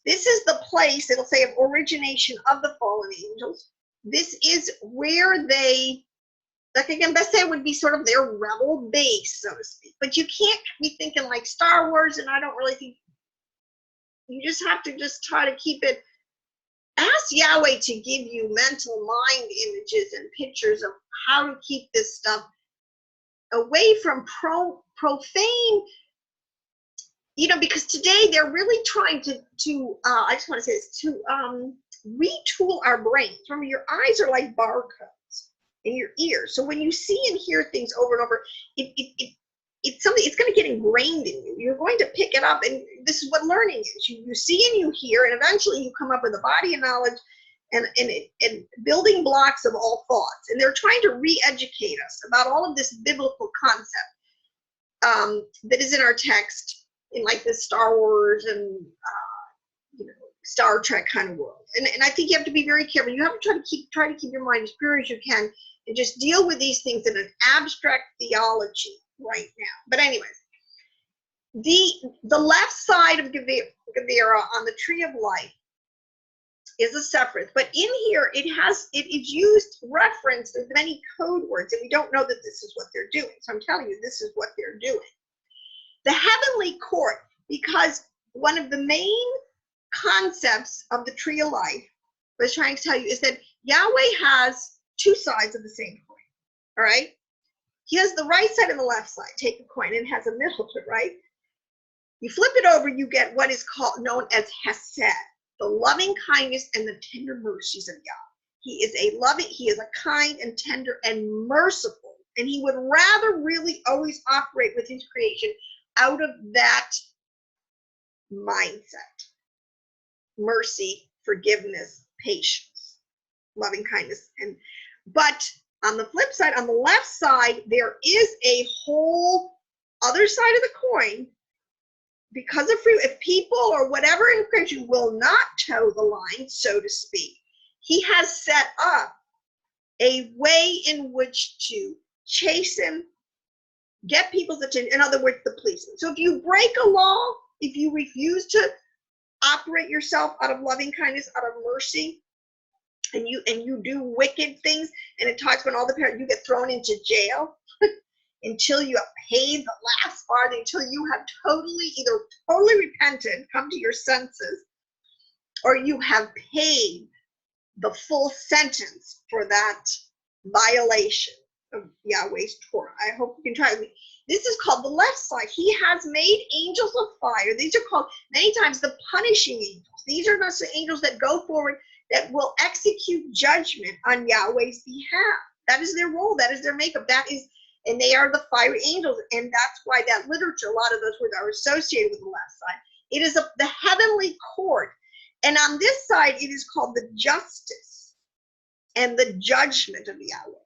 This is the place, it'll say, of origination of the fallen angels. This is where they, like, again, best say it would be sort of their rebel base, so to speak. But you can't be thinking like Star Wars, and I don't really think, you just have to just try to keep it, ask Yahweh to give you mental mind images and pictures of how to keep this stuff away from profane, you know, because today they're really trying to I just want to say this, to retool our brains. Remember, your eyes are like barcodes in your ears. So when you see and hear things over and over, it's something, it's going to get ingrained in you. You're going to pick it up, and this is what learning is. You see and you hear, and eventually you come up with a body of knowledge and building blocks of all thoughts. And they're trying to re-educate us about all of this biblical concept that is in our text, in like the Star Wars and you know, Star Trek kind of world. And I think you have to be very careful. You have to try to keep your mind as pure as you can, and just deal with these things in an abstract theology right now. But anyways, the left side of Gehenna on the tree of life is a Sephiroth, but in here it is used, referenced with many code words, and we don't know that this is what they're doing. So I'm telling you, this is what they're doing. The heavenly court, because one of the main concepts of the tree of life, I was trying to tell you, is that Yahweh has two sides of the same coin. All right, he has the right side and the left side. Take a coin, and it has a middle to it, right? You flip it over, you get what is known as Hesed. the loving kindness and the tender mercies of Yah. He is a loving, he is a kind and tender and merciful. And he would rather really always operate with his creation out of that mindset. Mercy, forgiveness, patience, loving kindness. But on the flip side, on the left side, there is a whole other side of the coin. Because of free, if people or whatever in creation will not toe the line, so to speak, he has set up a way in which to chasten, get people's attention, in other words, the policeman. So if you break a law, if you refuse to operate yourself out of loving kindness, out of mercy, and you do wicked things, and it talks about all the parents, you get thrown into jail until you have paid the last farthing, until you have either totally repented, come to your senses, or you have paid the full sentence for that violation of Yahweh's Torah. I hope you can try with me. This is called the left side. He has made angels of fire. These are called many times the punishing angels. These are not the angels that go forward that will execute judgment on Yahweh's behalf. That is their role. That is their makeup. And they are the fiery angels. And that's why that literature, a lot of those words are associated with the left side. It is the heavenly court. And on this side, it is called the justice and the judgment of Yahweh.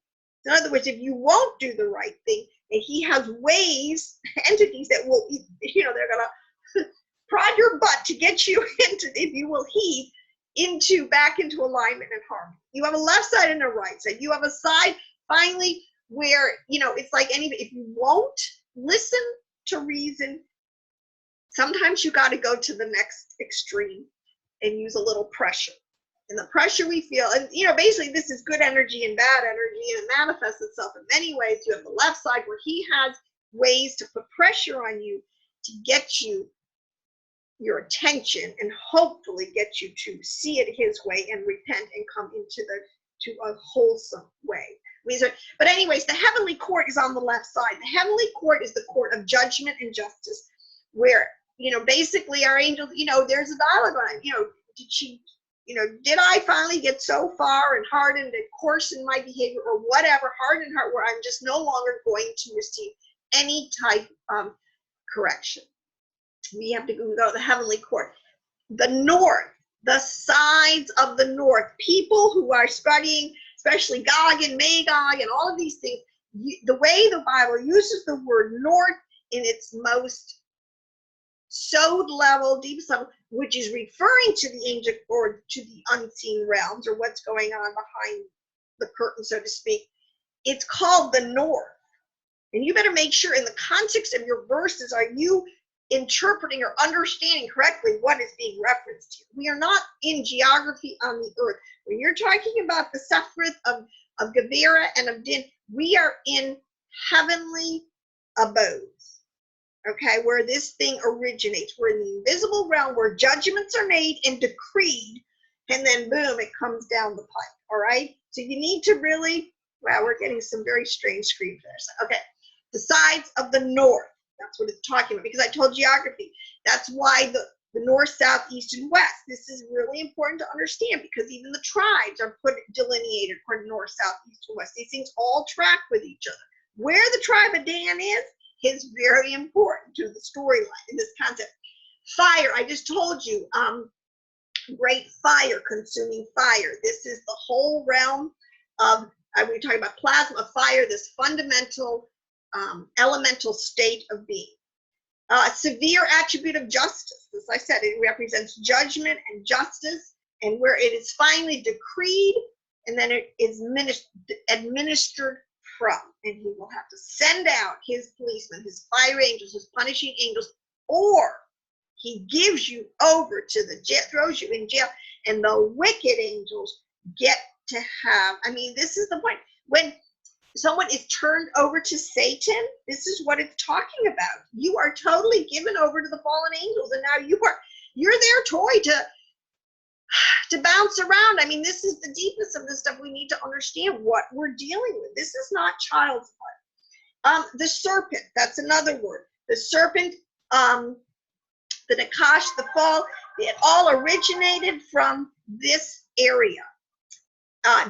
In other words, if you won't do the right thing, and he has ways, entities that will, they're going to prod your butt to get you into, if you will heed, back into alignment and harmony. You have a left side and a right side. You have a side, finally, where, it's like anybody, if you won't listen to reason, sometimes you got to go to the next extreme and use a little pressure. And the pressure we feel, and basically this is good energy and bad energy, and it manifests itself in many ways. You have the left side where he has ways to put pressure on you to get your attention and hopefully get you to see it his way and repent and come to a wholesome way. But anyways, the heavenly court is on the left side. The heavenly court is the court of judgment and justice, where, basically our angels, there's a dialogue on it. Did I finally get so far and hardened and coarse in my behavior or whatever, hardened heart, where I'm just no longer going to receive any type of correction? We have to go to the heavenly court. The north, the sides of the north, people who are studying, especially Gog and Magog and all of these things, the way the Bible uses the word north in its most sowed level, deepest level, which is referring to the angel or to the unseen realms or what's going on behind the curtain, so to speak. It's called the north. And you better make sure in the context of your verses, are you interpreting or understanding correctly what is being referenced here? We are not in geography on the earth. When you're talking about the Sephrith of Gevera and of Din, we are in heavenly abodes, okay, where this thing originates. We're in the invisible realm where judgments are made and decreed, and then boom, it comes down the pipe, all right? So you need to really, wow, we're getting some very strange screen there. Okay, the sides of the north. That's what it's talking about, because I told geography. That's why the north, south, east, and west. This is really important to understand, because even the tribes are delineated for north, south, east, and west. These things all track with each other. Where the tribe of Dan is very important to the storyline in this concept. Fire, I just told you, great fire, consuming fire. This is the whole realm of, we're talking about plasma, fire, this fundamental elemental state of being. Severe attribute of justice. As I said, it represents judgment and justice, and where it is finally decreed, and then it is administered from. And he will have to send out his policemen, his fire angels, his punishing angels, or he gives you over to the jail, throws you in jail, and the wicked angels get to have, this is the point. When someone is turned over to Satan, this is what it's talking about. You are totally given over to the fallen angels, and now you're their toy to bounce around. This is the deepness of this stuff. We need to understand what we're dealing with. This is not child's play. The serpent, that's another word. The serpent, the Nakash, the fall, It all originated from this area.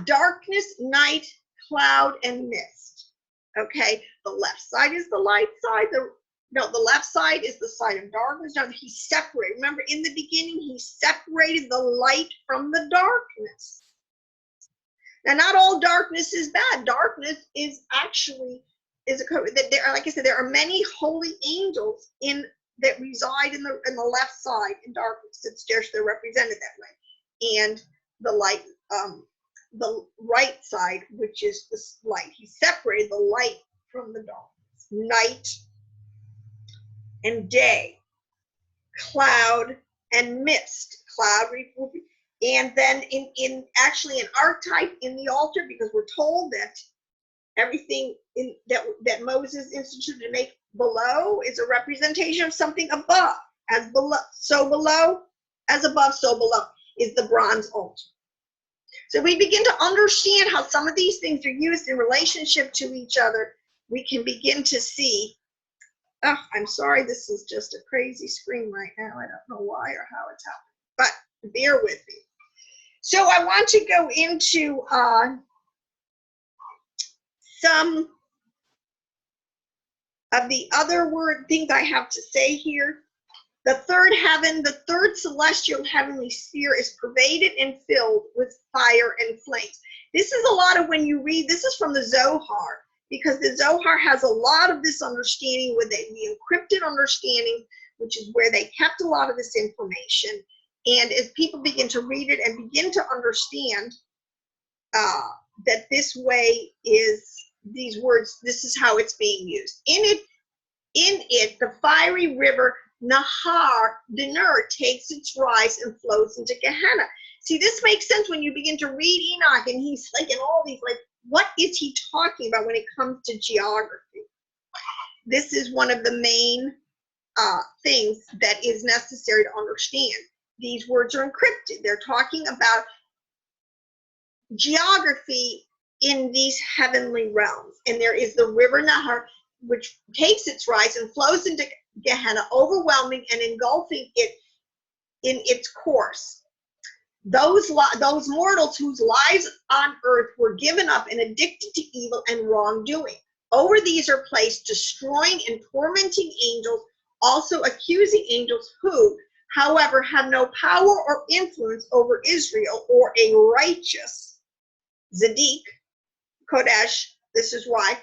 Darkness, night, cloud, and mist. Okay, the left side is the light side. The left side is the side of darkness. Now he separated. Remember, in the beginning, he separated the light from the darkness. Now, not all darkness is bad. Darkness is actually like I said, there are many holy angels that reside in the left side in darkness. They're represented that way, and the light, the right side, which is this light. He separated the light from the darkness. Night and day, cloud and mist. Cloud, and then in actually an archetype in the altar, because we're told that everything that Moses instituted to make below is a representation of something above. As below, so below, as above, so below is the bronze altar. So we begin to understand how some of these things are used in relationship to each other. We can begin to see. Oh, I'm sorry, this is just a crazy screen right now. I don't know why or how it's happening, but bear with me. So I want to go into some of the other things I have to say here. The third heaven, the third celestial heavenly sphere is pervaded and filled with fire and flames. This is a lot of when you read, this is from the Zohar, because the Zohar has a lot of this understanding with the encrypted understanding, which is where they kept a lot of this information. And as people begin to read it and begin to understand that this way is, these words, this is how it's being used. In it, the fiery river Nahar Dinur takes its rise and flows into Gehenna. See, this makes sense when you begin to read Enoch, and he's like in all these, like, what is he talking about when it comes to geography? This is one of the main things that is necessary to understand. These words are encrypted. They're talking about geography in these heavenly realms. And there is the river Nahar, which takes its rise and flows into Gehenna, overwhelming and engulfing it in its course. Those mortals whose lives on earth were given up and addicted to evil and wrongdoing. Over these are placed destroying and tormenting angels, also accusing angels who, however, have no power or influence over Israel or a righteous Zaddik, Kodesh. This is why,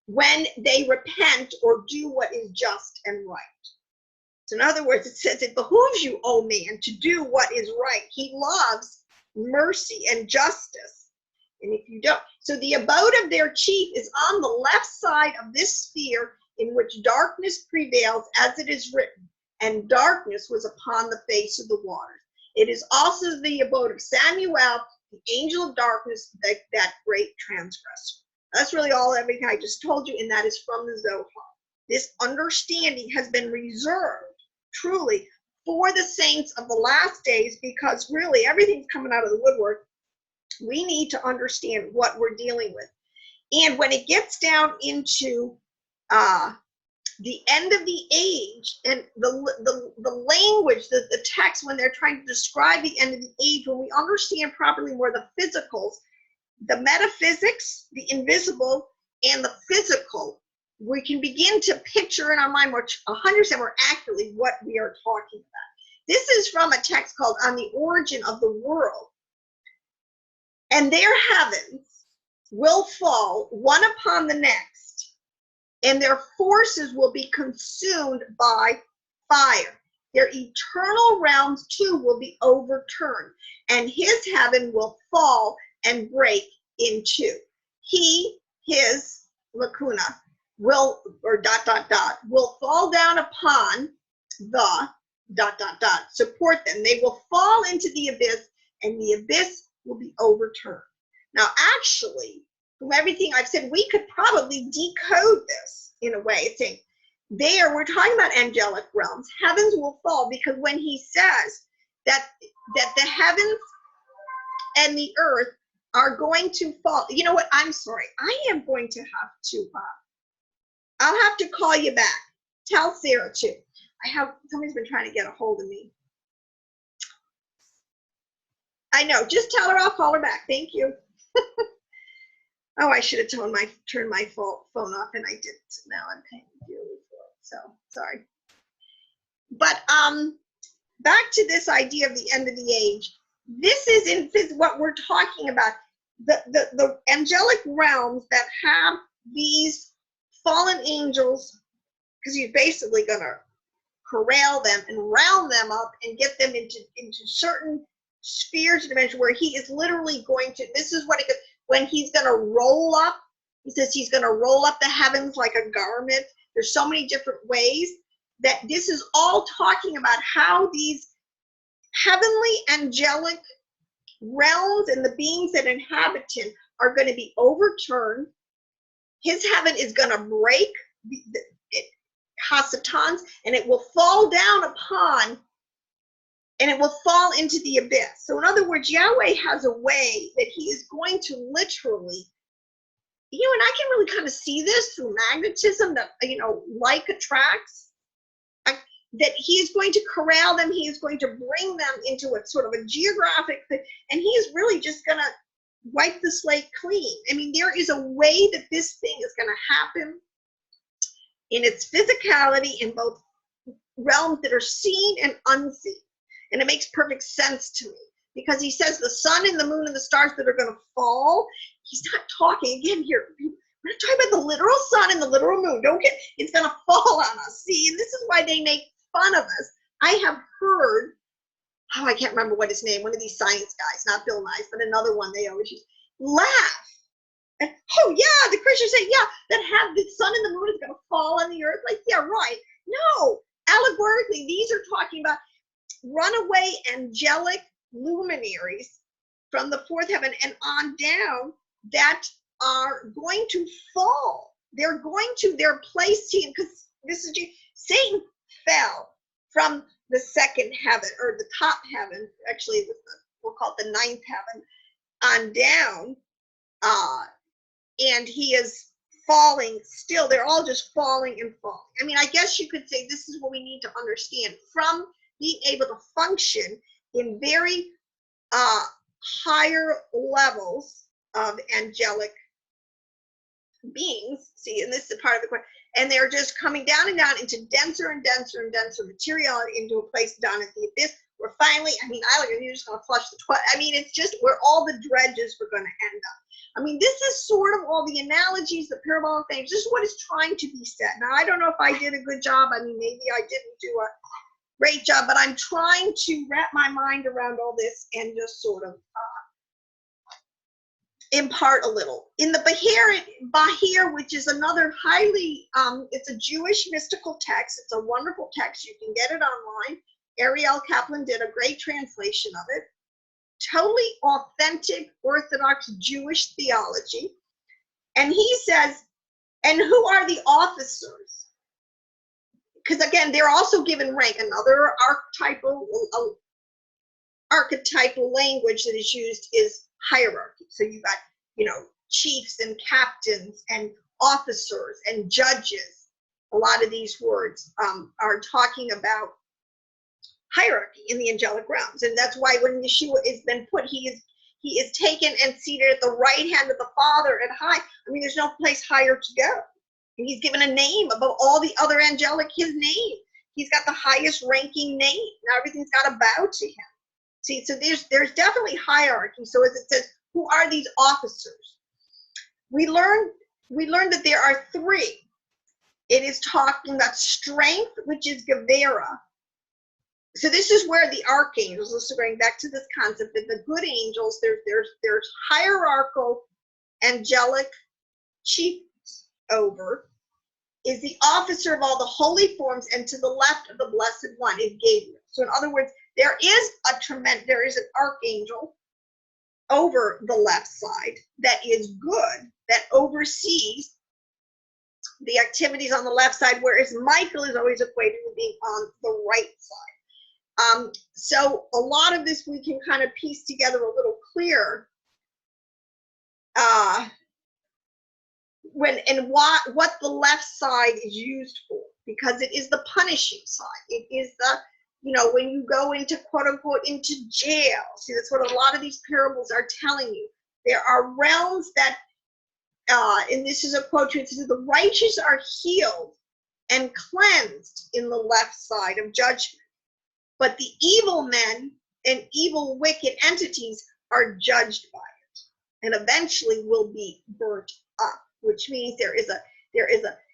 when they repent or do what is just and right. So in other words, it says it behooves you, O man, to do what is right. He loves mercy and justice. And if you don't, so the abode of their chief is on the left side of this sphere in which darkness prevails, as it is written, and darkness was upon the face of the waters. It is also the abode of Samuel, the angel of darkness, that great transgressor. That's really everything I just told you, and that is from the Zohar. This understanding has been reserved, truly, for the saints of the last days, because really everything's coming out of the woodwork. We need to understand what we're dealing with. And when it gets down into the end of the age, and the language, the text, when they're trying to describe the end of the age, when we understand properly more the physicals, the metaphysics, the invisible, and the physical, we can begin to picture in our mind 100% more accurately what we are talking about. This is from a text called On the Origin of the World. And their heavens will fall one upon the next, and their forces will be consumed by fire. Their eternal realms too will be overturned, and his heaven will fall and break in two. He, his, lacuna, will, or ... will fall down upon the ... support them. They will fall into the abyss, and the abyss will be overturned. Now, actually, from everything I've said, we could probably decode this in a way. Think we're talking about angelic realms. Heavens will fall, because when he says that the heavens and the earth are going to fall, you know what? I'm sorry. I am going to have to. I'll have to call you back. Tell Sarah too. somebody's been trying to get a hold of me. I know, just tell her I'll call her back. Thank you. Oh, I should have turned my phone off, and I didn't. Now I'm paying dearly for it. So sorry. But back to this idea of the end of the age. This is what we're talking about. The angelic realms that have these fallen angels, because he's basically going to corral them and round them up and get them into certain spheres of dimension where he is literally going to, this is what it, when he's going to roll up, he says he's going to roll up the heavens like a garment. There's so many different ways that this is all talking about how these heavenly angelic realms and the beings that inhabit him are going to be overturned. His heaven is going to break Hasatans, and it will fall down upon, and it will fall into the abyss. So in other words, Yahweh has a way that he is going to literally, and I can really kind of see this through magnetism, that, like attracts, that he is going to corral them, he is going to bring them into a sort of a geographic thing, and he is really just going to wipe the slate clean. I mean, there is a way that this thing is going to happen in its physicality in both realms that are seen and unseen. And it makes perfect sense to me, because he says the sun and the moon and the stars that are going to fall, he's not talking, again here, we're not talking about the literal sun and the literal moon. Don't get, it's going to fall on us. See, and this is why they make fun of us. I have heard, I can't remember what his name, one of these science guys, not Bill Nye, but another one they always use, laugh. And, oh yeah, the Christians say, yeah, that have the sun and the moon is going to fall on the earth. Like, yeah, right. No, allegorically, these are talking about runaway angelic luminaries from the fourth heaven and on down that are going to fall. They're placed here, because this is, Satan fell from the second heaven, or the top heaven, actually we'll call it the ninth heaven, on down, and he is falling still. They're all just falling and falling. I mean, I guess you could say this is what we need to understand from being able to function in very higher levels of angelic beings. See, and this is part of the question. And they're just coming down and down into denser and denser and denser materiality, into a place down at the abyss where finally, I mean, you're just going to flush the toilet. I mean, it's just where all the dredges are going to end up. I mean, this is sort of all the analogies, the parabolic things. This is what is trying to be said. Now, I don't know if I did a good job. I mean, maybe I didn't do a great job, but I'm trying to wrap my mind around all this and just sort of impart a little. In the Bahir, which is another highly, it's a Jewish mystical text. It's a wonderful text. You can get it online. Ariel Kaplan did a great translation of it. Totally authentic Orthodox Jewish theology. And he says, and who are the officers? Because again, they're also given rank. Another archetypal language that is used is hierarchy. So you got, chiefs and captains and officers and judges. A lot of these words are talking about hierarchy in the angelic realms, and that's why when Yeshua has been put, he is taken and seated at the right hand of the Father at high. I mean, there's no place higher to go, and he's given a name above all the other angelic. His name, he's got the highest ranking name. Now everything's got to bow to him. See, so there's definitely hierarchy. So as it says, who are these officers? We learned that there are three. It is talking about strength, which is Gevera. So this is where the archangels, let's going back to this concept that the good angels, there's hierarchical angelic chiefs over, is the officer of all the holy forms, and to the left of the blessed one is Gabriel. So in other words, there is an archangel over the left side that is good, that oversees the activities on the left side, whereas Michael is always equated with being on the right side. So a lot of this we can kind of piece together a little clearer what the left side is used for, because it is the punishing side. It is the, you know, when you go into, quote unquote, into jail. See, that's what a lot of these parables are telling you. There are realms that, and this is a quote, it says, the righteous are healed and cleansed in the left side of judgment, but the evil men and evil wicked entities are judged by it and eventually will be burnt up, which means there is a,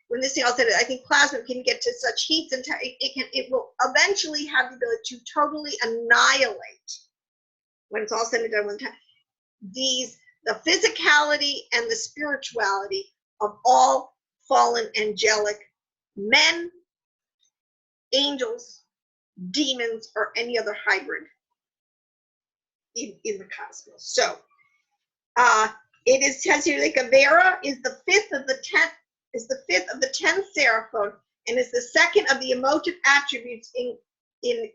when this thing all said, I think plasma can get to such heats and it will eventually have the ability to totally annihilate, when it's all said and done, the physicality and the spirituality of all fallen angelic men, angels, demons, or any other hybrid in the cosmos. So it is, says here, like Avera is the fifth of the 10th seraphim, and is the second of the emotive attributes in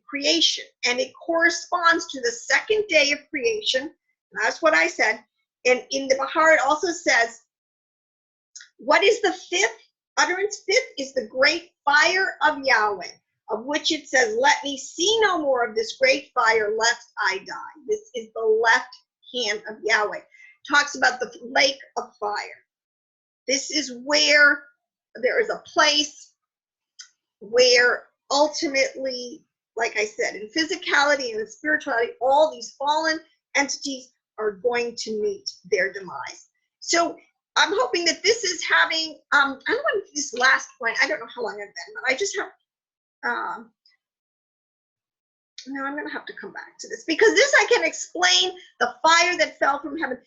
creation, and it corresponds to the second day of creation. That's what I said. And in the Bahar, it also says, what is the fifth utterance? Fifth is the great fire of Yahweh, of which it says, let me see no more of this great fire, lest I die. This is the left hand of Yahweh. Talks about the lake of fire. This is where there is a place where ultimately, like I said, in physicality and in spirituality, all these fallen entities are going to meet their demise. So I'm hoping that this is having, I don't want this last point, I don't know how long I've been, but I just have, now I'm going to have to come back to this, because this I can explain the fire that fell from heaven,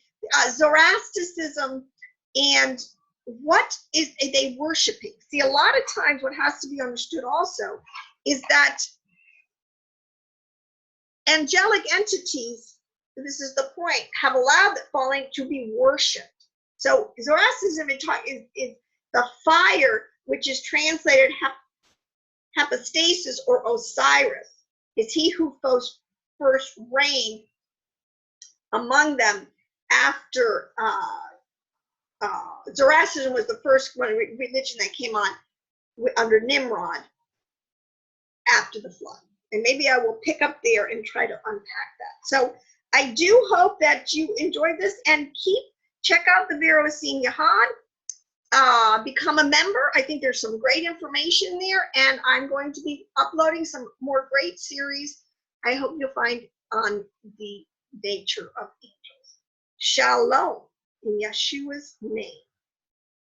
Zoroastrianism, and what is they worshiping. See, a lot of times what has to be understood also is that angelic entities, this is the point, have allowed that falling to be worshipped. So Zoroastrianism is the fire, which is translated hypostasis or Osiris, is he who first reigned among them after Zoroastrianism was the first religion that came on under Nimrod after the flood. And maybe I will pick up there and try to unpack that. So I do hope that you enjoyed this, and check out the Bureau of Seeing Yahad. Become a member. I think there's some great information there, and I'm going to be uploading some more great series I hope you'll find on the nature of angels. Shalom in Yeshua's name.